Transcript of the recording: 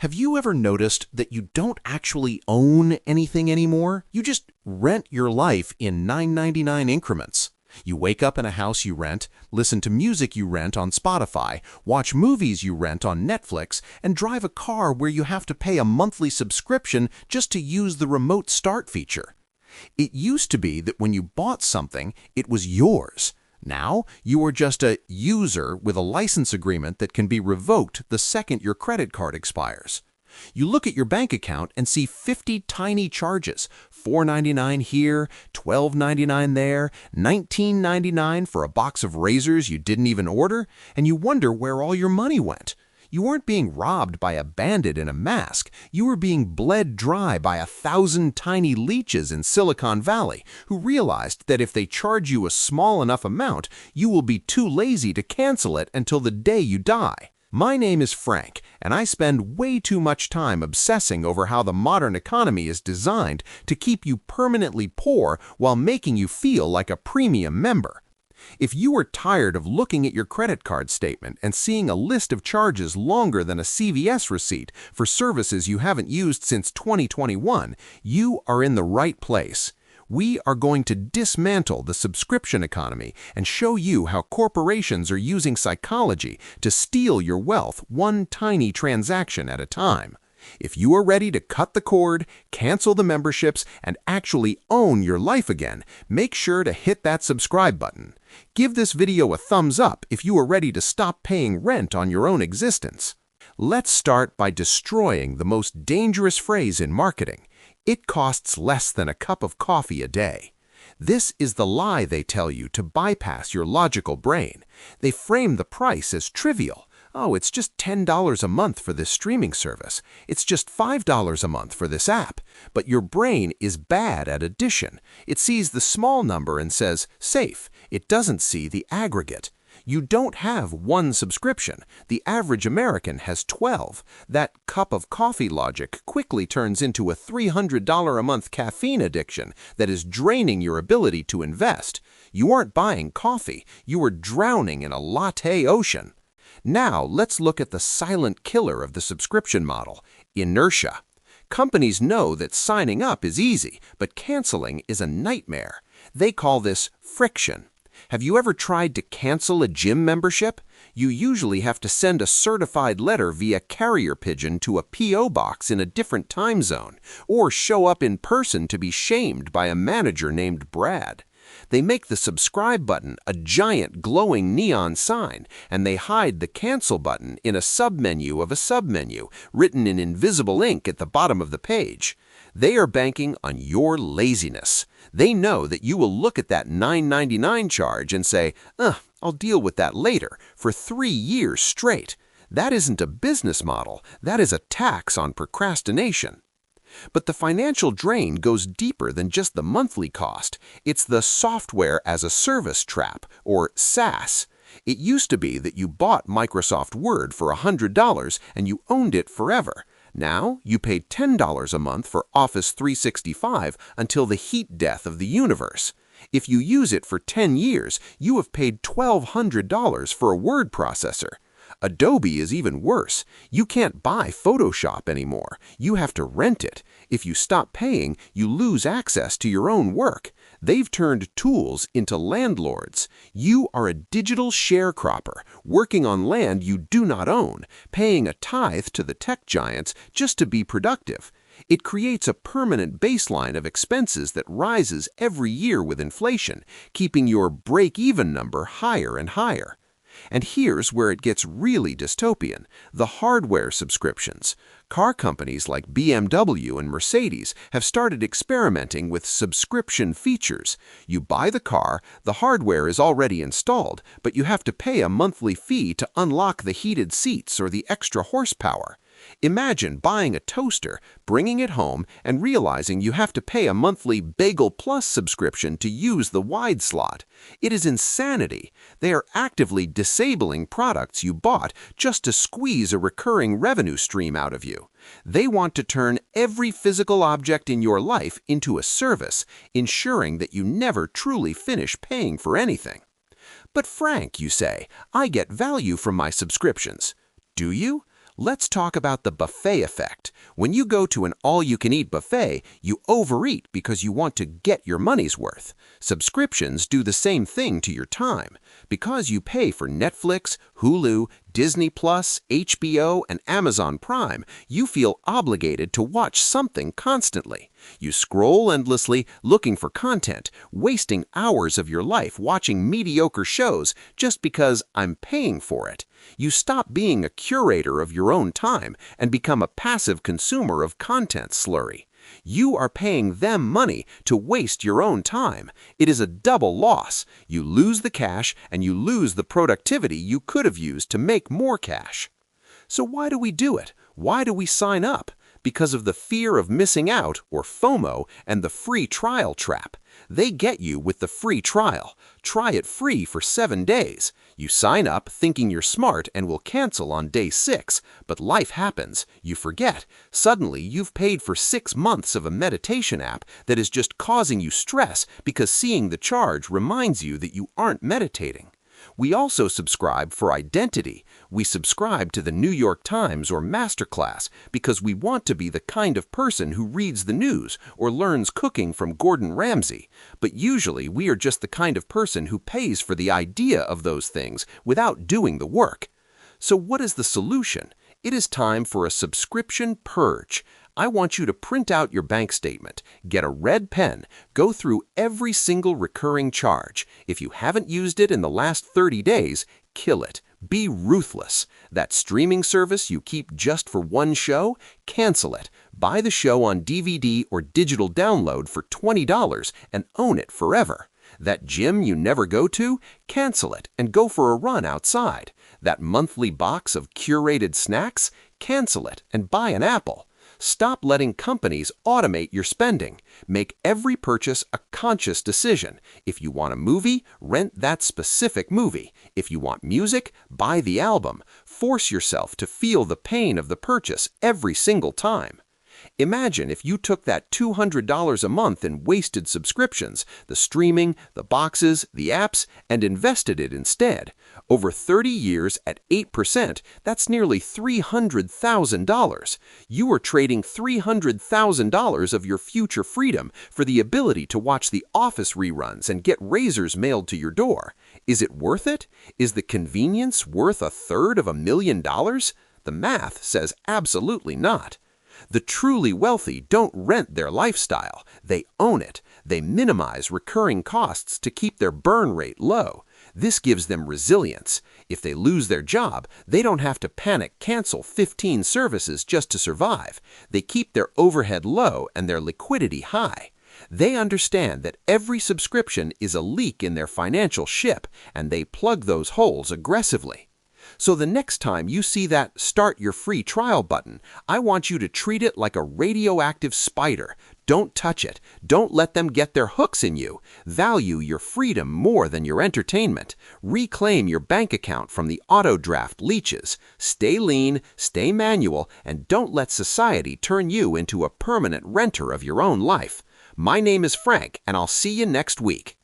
Have you ever noticed that you don't actually own anything anymore? You just rent your life in $9.99 increments. You wake up in a house you rent, listen to music you rent on Spotify, watch movies you rent on Netflix, and drive a car where you have to pay a monthly subscription just to use the remote start feature. It used to be that when you bought something, it was yours. Now, you are just a user with a license agreement that can be revoked the second your credit card expires. You look at your bank account and see 50 tiny charges, $4.99 here, $12.99 there, $19.99 for a box of razors you didn't even order, and you wonder where all your money went. You weren't being robbed by a bandit in a mask. You were being bled dry by 1,000 tiny leeches in Silicon Valley who realized that if they charge you a small enough amount, you will be too lazy to cancel it until the day you die. My name is Frank, and I spend way too much time obsessing over how the modern economy is designed to keep you permanently poor while making you feel like a premium member. If you are tired of looking at your credit card statement and seeing a list of charges longer than a CVS receipt for services you haven't used since 2021, you are in the right place. We are going to dismantle the subscription economy and show you how corporations are using psychology to steal your wealth one tiny transaction at a time. If you are ready to cut the cord, cancel the memberships, and actually own your life again, make sure to hit that subscribe button. Give this video a thumbs up if you are ready to stop paying rent on your own existence. Let's start by destroying the most dangerous phrase in marketing. It costs less than a cup of coffee a day. This is the lie they tell you to bypass your logical brain. They frame the price as trivial. Oh, it's just $10 a month for this streaming service. It's just $5 a month for this app. But your brain is bad at addition. It sees the small number and says, safe. It doesn't see the aggregate. You don't have one subscription. The average American has 12. That cup of coffee logic quickly turns into a $300 a month caffeine addiction that is draining your ability to invest. You aren't buying coffee. You are drowning in a latte ocean. Now, let's look at the silent killer of the subscription model, inertia. Companies know that signing up is easy, but canceling is a nightmare. They call this friction. Have you ever tried to cancel a gym membership? You usually have to send a certified letter via carrier pigeon to a P.O. box in a different time zone, or show up in person to be shamed by a manager named Brad. They make the subscribe button a giant glowing neon sign, and they hide the cancel button in a submenu of a submenu, written in invisible ink at the bottom of the page. They are banking on your laziness. They know that you will look at that $9.99 charge and say, I'll deal with that later, for 3 years straight. That isn't a business model. That is a tax on procrastination. But the financial drain goes deeper than just the monthly cost. It's the software as a service trap, or SaaS. It used to be that you bought Microsoft Word for $100 and you owned it forever. Now, you pay $10 a month for Office 365 until the heat death of the universe. If you use it for 10 years, you have paid $1,200 for a word processor. Adobe is even worse. You can't buy Photoshop anymore. You have to rent it. If you stop paying, you lose access to your own work. They've turned tools into landlords. You are a digital sharecropper, working on land you do not own, paying a tithe to the tech giants just to be productive. It creates a permanent baseline of expenses that rises every year with inflation, keeping your break-even number higher and higher. And here's where it gets really dystopian, the hardware subscriptions. Car companies like BMW and Mercedes have started experimenting with subscription features. You buy the car, the hardware is already installed, but you have to pay a monthly fee to unlock the heated seats or the extra horsepower. Imagine buying a toaster, bringing it home, and realizing you have to pay a monthly Bagel Plus subscription to use the wide slot. It is insanity. They are actively disabling products you bought just to squeeze a recurring revenue stream out of you. They want to turn every physical object in your life into a service, ensuring that you never truly finish paying for anything. But Frank, you say, I get value from my subscriptions. Do you? Let's talk about the buffet effect. When you go to an all-you-can-eat buffet, you overeat because you want to get your money's worth. Subscriptions do the same thing to your time. Because you pay for Netflix, Hulu, Disney+, HBO, and Amazon Prime, you feel obligated to watch something constantly. You scroll endlessly looking for content, wasting hours of your life watching mediocre shows just because I'm paying for it. You stop being a curator of your own time and become a passive consumer of content slurry. You are paying them money to waste your own time. It is a double loss. You lose the cash and you lose the productivity you could have used to make more cash. So why do we do it? Why do we sign up? Because of the fear of missing out, or FOMO, and the free trial trap. They get you with the free trial. Try it free for 7 days. You sign up thinking you're smart and will cancel on day 6, but life happens. You forget. Suddenly, you've paid for 6 months of a meditation app that is just causing you stress because seeing the charge reminds you that you aren't meditating. We also subscribe for identity. We subscribe to the New York Times or Masterclass because we want to be the kind of person who reads the news or learns cooking from Gordon Ramsay. But usually we are just the kind of person who pays for the idea of those things without doing the work. So what is the solution? It is time for a subscription purge. I want you to print out your bank statement, get a red pen, go through every single recurring charge. If you haven't used it in the last 30 days, kill it. Be ruthless. That streaming service you keep just for one show, cancel it. Buy the show on DVD or digital download for $20 and own it forever. That gym you never go to, cancel it and go for a run outside. That monthly box of curated snacks, cancel it and buy an apple. Stop letting companies automate your spending. Make every purchase a conscious decision. If you want a movie, rent that specific movie. If you want music, buy the album. Force yourself to feel the pain of the purchase every single time. Imagine if you took that $200 a month in wasted subscriptions, the streaming, the boxes, the apps, and invested it instead. Over 30 years at 8%, that's nearly $300,000. You are trading $300,000 of your future freedom for the ability to watch The Office reruns and get razors mailed to your door. Is it worth it? Is the convenience worth $1/3 of $1 million? The math says absolutely not. The truly wealthy don't rent their lifestyle. They own it. They minimize recurring costs to keep their burn rate low. This gives them resilience. If they lose their job, they don't have to panic cancel 15 services just to survive. They keep their overhead low and their liquidity high. They understand that every subscription is a leak in their financial ship, and they plug those holes aggressively. So the next time you see that Start Your Free Trial button, I want you to treat it like a radioactive spider. Don't touch it. Don't let them get their hooks in you. Value your freedom more than your entertainment. Reclaim your bank account from the auto-draft leeches. Stay lean, stay manual, and don't let society turn you into a permanent renter of your own life. My name is Frank, and I'll see you next week.